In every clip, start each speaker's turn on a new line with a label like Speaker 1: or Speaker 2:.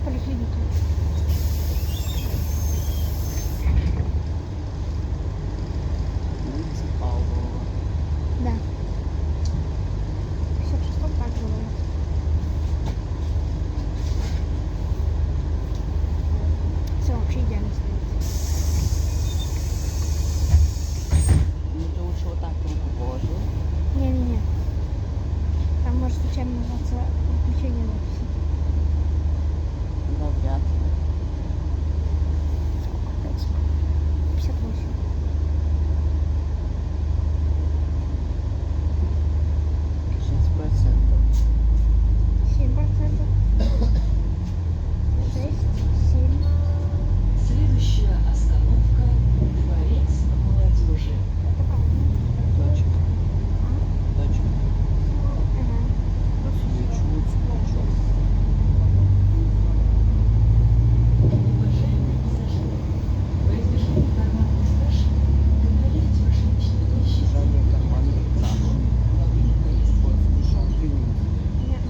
Speaker 1: поликлиники.
Speaker 2: Улица Павлова.
Speaker 1: Да. В 56-м так было. Все вообще идеально стоит.
Speaker 2: Ну ты лучше вот так руку положил.
Speaker 1: Не-не-не. Там может случайно называться включение записи.
Speaker 2: Да, вряд ли.
Speaker 1: Сколько? 58.
Speaker 2: %.
Speaker 1: 7%. 6, 7.
Speaker 3: Следующая остановка Дворец молодежи.
Speaker 1: Это правильно.
Speaker 2: Точка.
Speaker 1: А?
Speaker 2: Точка.
Speaker 1: Ага.
Speaker 2: Подсвечивают значок.
Speaker 3: Уважаемые пассажиры, во избежание карманных краж, контролируйте ваши личные вещи
Speaker 2: Содержание карманных краж.
Speaker 3: во время поездки.
Speaker 2: Вот, слушал ты не.
Speaker 1: Нет.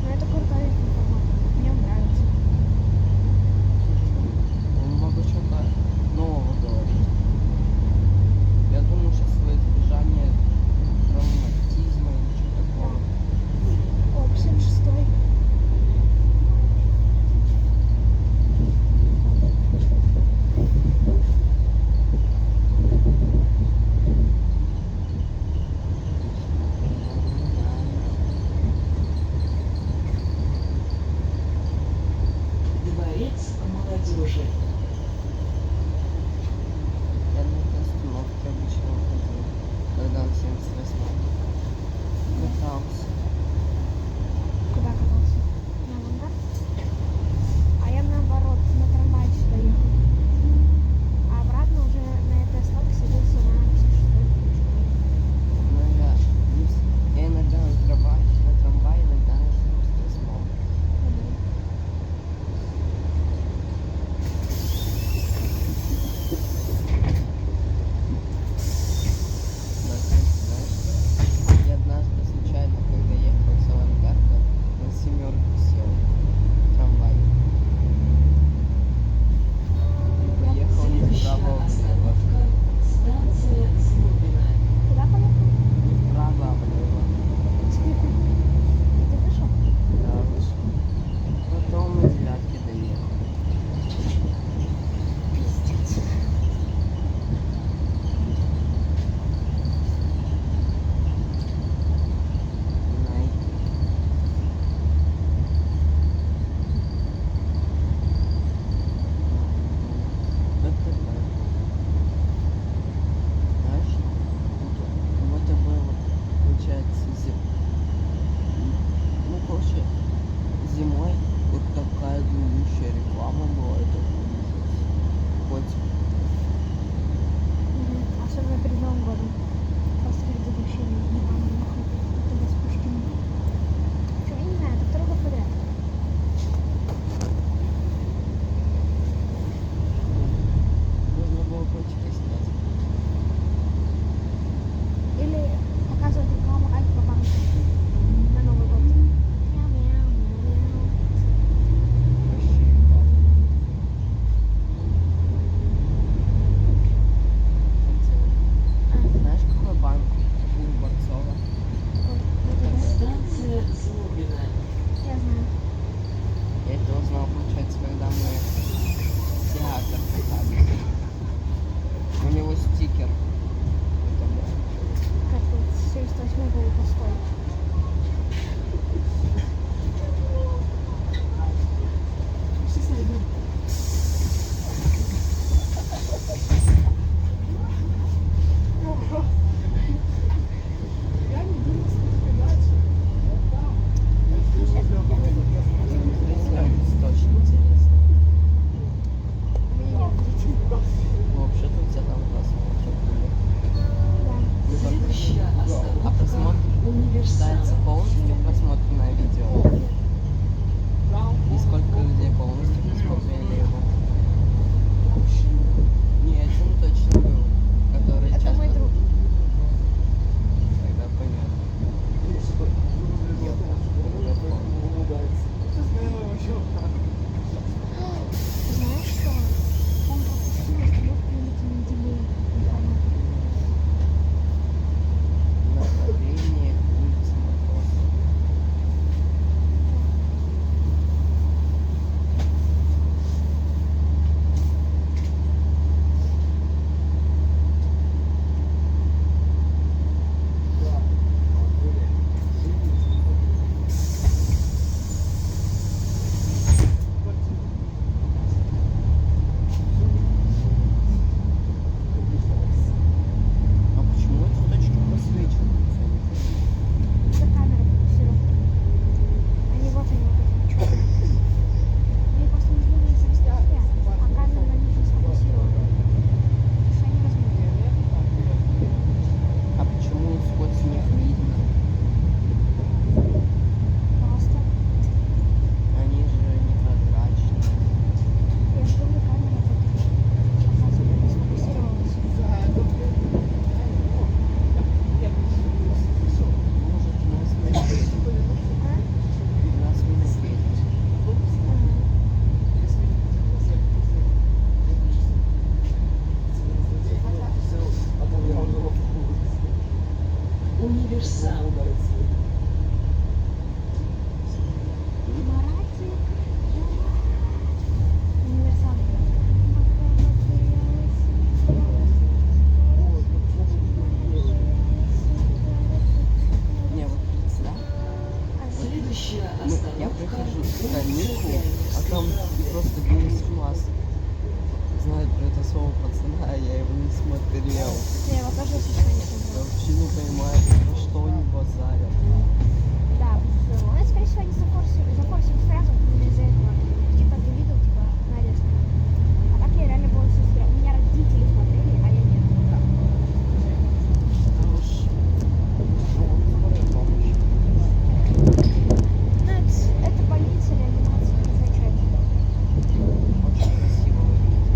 Speaker 1: Ну это крутая информация. Мне нравится.
Speaker 2: Он много чего-то нового говорит. Я думаю, сейчас во избежание травматизма или что такого.
Speaker 1: О, 56-й.
Speaker 3: Дворец молодежи.
Speaker 2: Я на этой остановке обычно ходил, когда он 78 катался.
Speaker 1: Куда катался? На авангард? А я наоборот, на трамвае сюда ехал. А обратно уже на этой остановке садился на 56-й.
Speaker 2: Но я иногда на трамвае, иногда на 78. Да, знаешь, я однажды случайно, когда ехал с авангарда, на семерку сел в трамвай. И поехал не
Speaker 3: Следующая
Speaker 2: вправо, а влево.
Speaker 3: остановка станция Злобина.
Speaker 1: Куда поехал?
Speaker 2: Не вправо, а влево.
Speaker 1: Ты вышел?
Speaker 2: Да, вышел. Потом на девятке доехал.
Speaker 1: Пиздец.
Speaker 2: Найти. Знаешь, вот это было, получается, ну, короче, зимой вот такая длиннющая реклама была, это ужас. Котик.
Speaker 1: Особенно перед Новым годом. Просто предыдущими днями нахуй. Это с Пушкиным. Чё, я не знаю, это второй год подряд.
Speaker 2: Нужно было котика снять.
Speaker 1: Или показывать рекламу Альфа-банка на Новый год. Мяу-мяу-мяу-мяу.
Speaker 2: Вообще реклама.
Speaker 1: А,
Speaker 2: Знаешь, какой банк у Борцова?
Speaker 1: ой, вот это.
Speaker 3: Станция Злобина.
Speaker 1: Я знаю.
Speaker 2: Я это узнал, получается, когда мы в театр катались. У него стикер. Это был.
Speaker 1: Как вот 78-й был пустой.
Speaker 2: Очень интересно.
Speaker 1: Мне нет детей.
Speaker 2: Ну, вообще-то у тебя там просмотры были.
Speaker 1: Да.
Speaker 2: Ну, только-
Speaker 3: Следующая
Speaker 2: А
Speaker 3: остановка
Speaker 2: просмотр
Speaker 3: Универсам.
Speaker 2: считается полностью просмотренное видео? И сколько людей полностью посмотрели его? Не, один точно был, который
Speaker 1: Это
Speaker 2: часто...
Speaker 1: мой друг.
Speaker 2: Тогда понятно. Тогда понял.
Speaker 3: сам.
Speaker 1: Маратик. Универсам.
Speaker 2: Не, вот представь,
Speaker 3: Следующая
Speaker 2: я
Speaker 3: остановка
Speaker 2: прихожу в каникулы, а там просто весь класс знает про это слово пацана, а я его не смотрел.
Speaker 1: Я его тоже слышала не
Speaker 2: Я
Speaker 1: смотрела.
Speaker 2: вообще не понимаю, про что они базарят.
Speaker 1: Да, он, скорее всего, не запорсил сразу, именно из-за этого. Типа, ты видел, типа, нарезку. А так я реально полностью смотрела. У меня родители смотрели, а я нет.
Speaker 2: Да уж, ну, вот скорая помощь.
Speaker 1: Ну, это больница, реанимация, не знаю, что это.
Speaker 2: Очень красиво выглядит.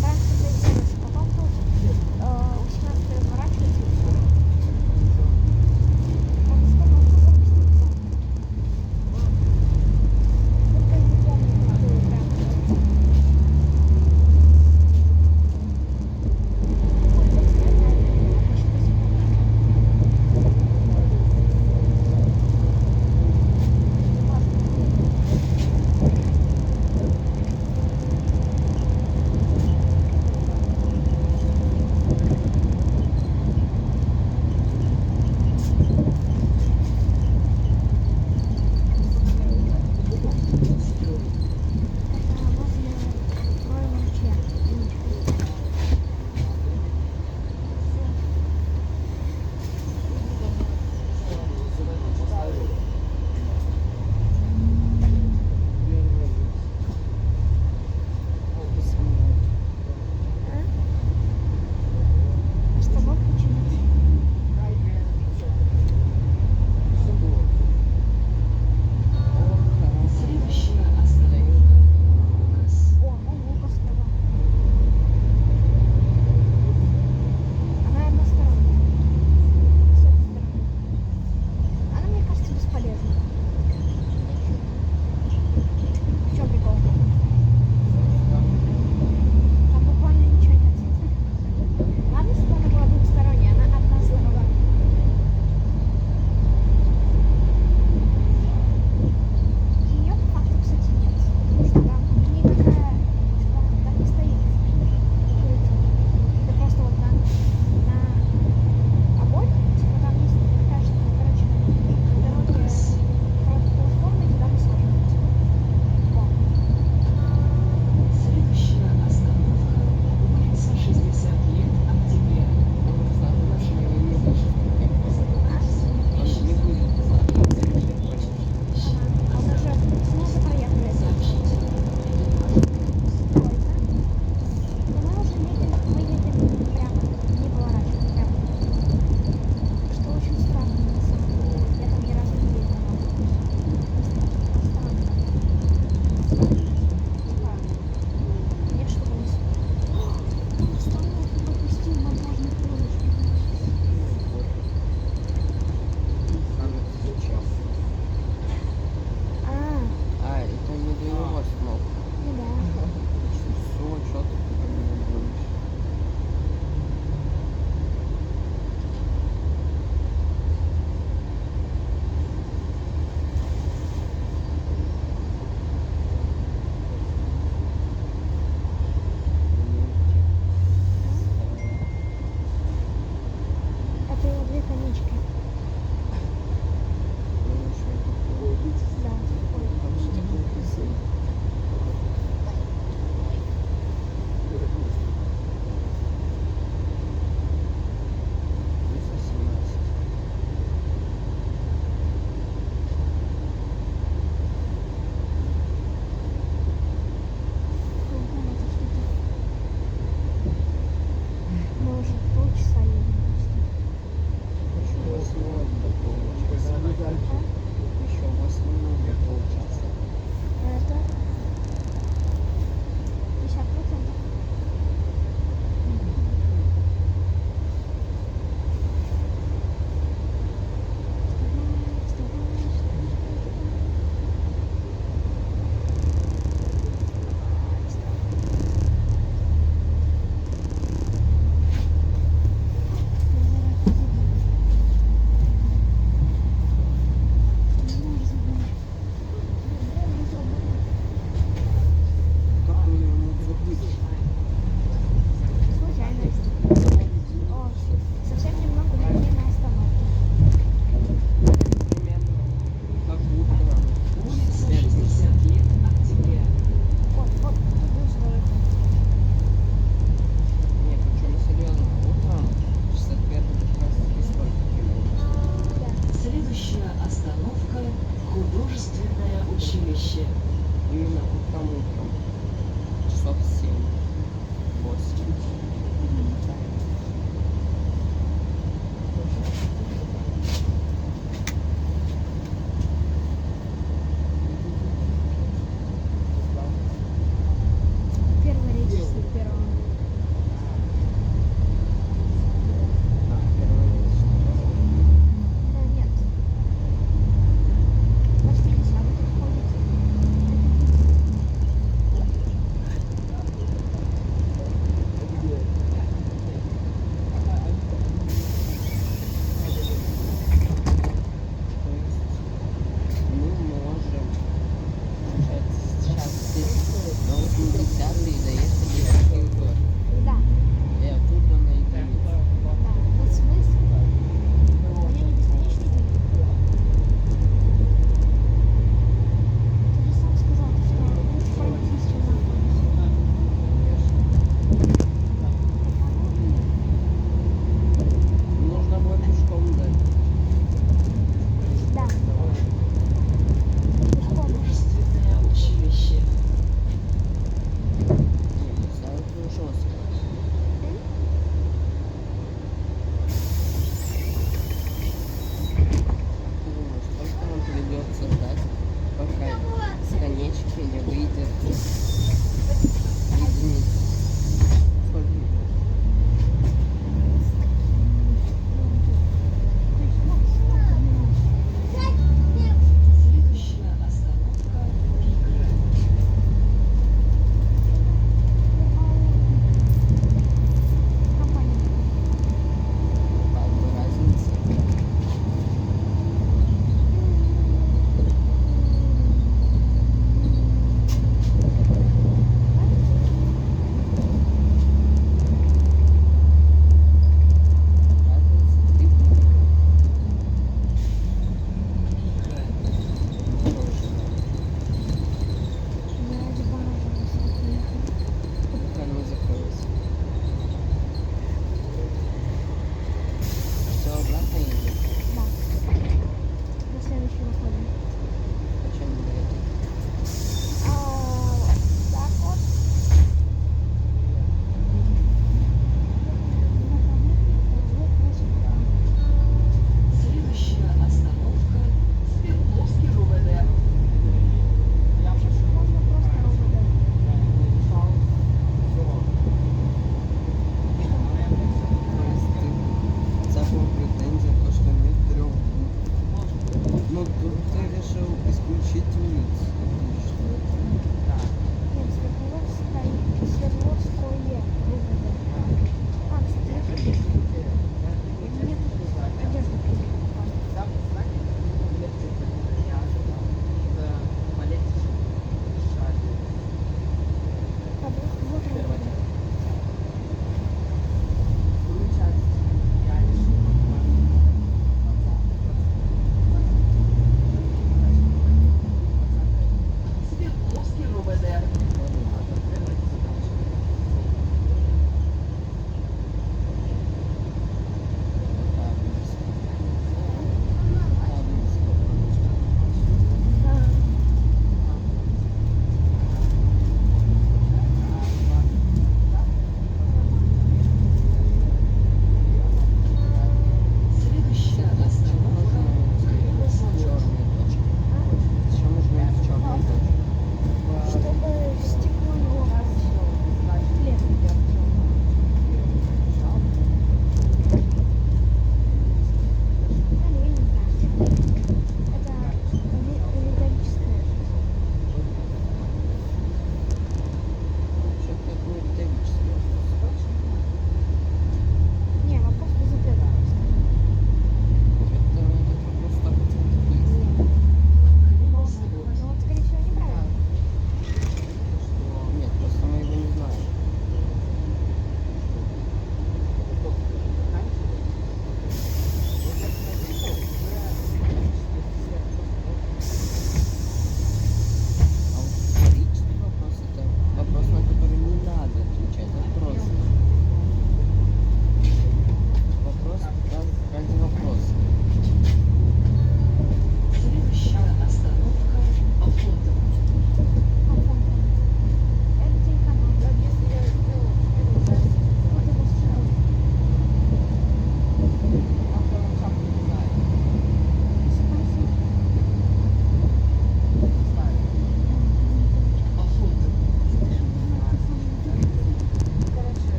Speaker 1: там что-то делаешь, потом тут 18 разворачивается и все. Там сколько автобусов стоит? Только я не помню, какую прям. Сколько снега, а что-то сколько.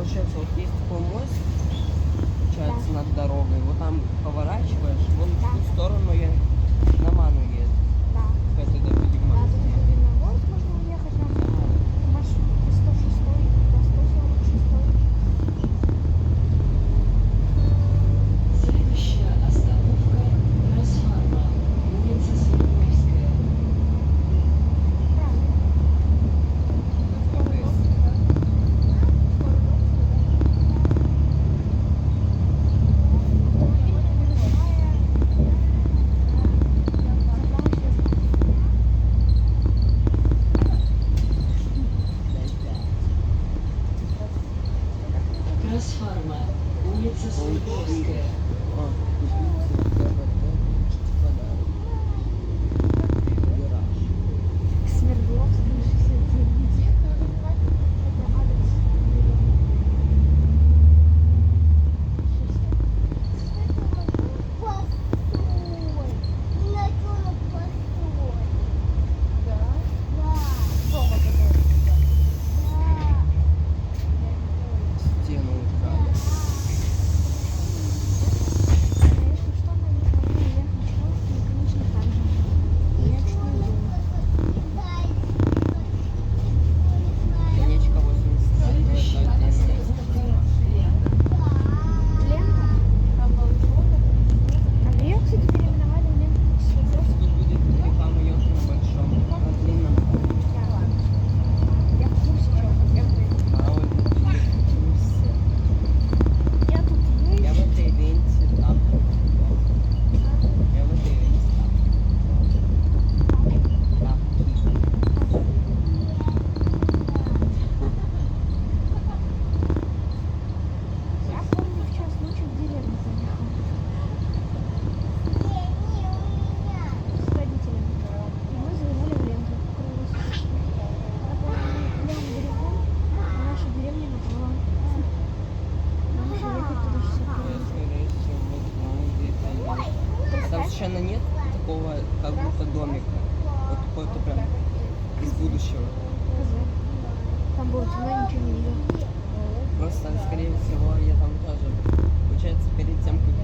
Speaker 2: получается, вот есть такой мост, получается,
Speaker 1: Да.
Speaker 2: над дорогой. Вот там поворачиваешь, вон
Speaker 1: Да.
Speaker 2: в ту сторону я на Ману еду.
Speaker 1: Да.
Speaker 2: Хотя до
Speaker 1: Да,
Speaker 2: Бельмана.
Speaker 1: тут еще Дальногорск можно уехать на маршрутке 106 до 146.
Speaker 3: Следующая остановка Трансформа, улица Свердловская.
Speaker 1: Правильно.
Speaker 3: Трансформа, улица Свердловская.
Speaker 2: О, купить ГБТ, подарок. Вираж.
Speaker 1: Свердловск, 69. Это адрес деревни.
Speaker 2: Стену украли.
Speaker 1: Если что, нам нужно ехать в Польшу, и, конечно, так же. Я чуть не убила.
Speaker 2: Конечка 80.
Speaker 3: Следующая остановка Лента.
Speaker 1: Лента? А ее, кстати, переименовали в ленту Свердловск.
Speaker 2: Тут будет реклама елки на большом, на длинном.
Speaker 1: Да. Я в курсе, что.
Speaker 2: А вот тут не все.
Speaker 1: Я тут
Speaker 2: Я в
Speaker 1: езжу.
Speaker 2: этой ленте там. Я в этой ленте там. Тапки.
Speaker 1: Я помню, в час ночи в деревню заехал с родителями. И мы заезжали в ленту круглосуточно. На левом берегу наша деревня напала. Нам еще ехать туда 60
Speaker 2: Я,
Speaker 1: километров.
Speaker 2: скорее всего, знаю, где это есть. А там
Speaker 1: Представь,
Speaker 2: совершенно нет такого, как будто домика. Вот какой-то прям из будущего.
Speaker 1: КЗ. Там было темно, ничего не видел.
Speaker 2: Просто, скорее всего, я там тоже. Получается, перед тем, как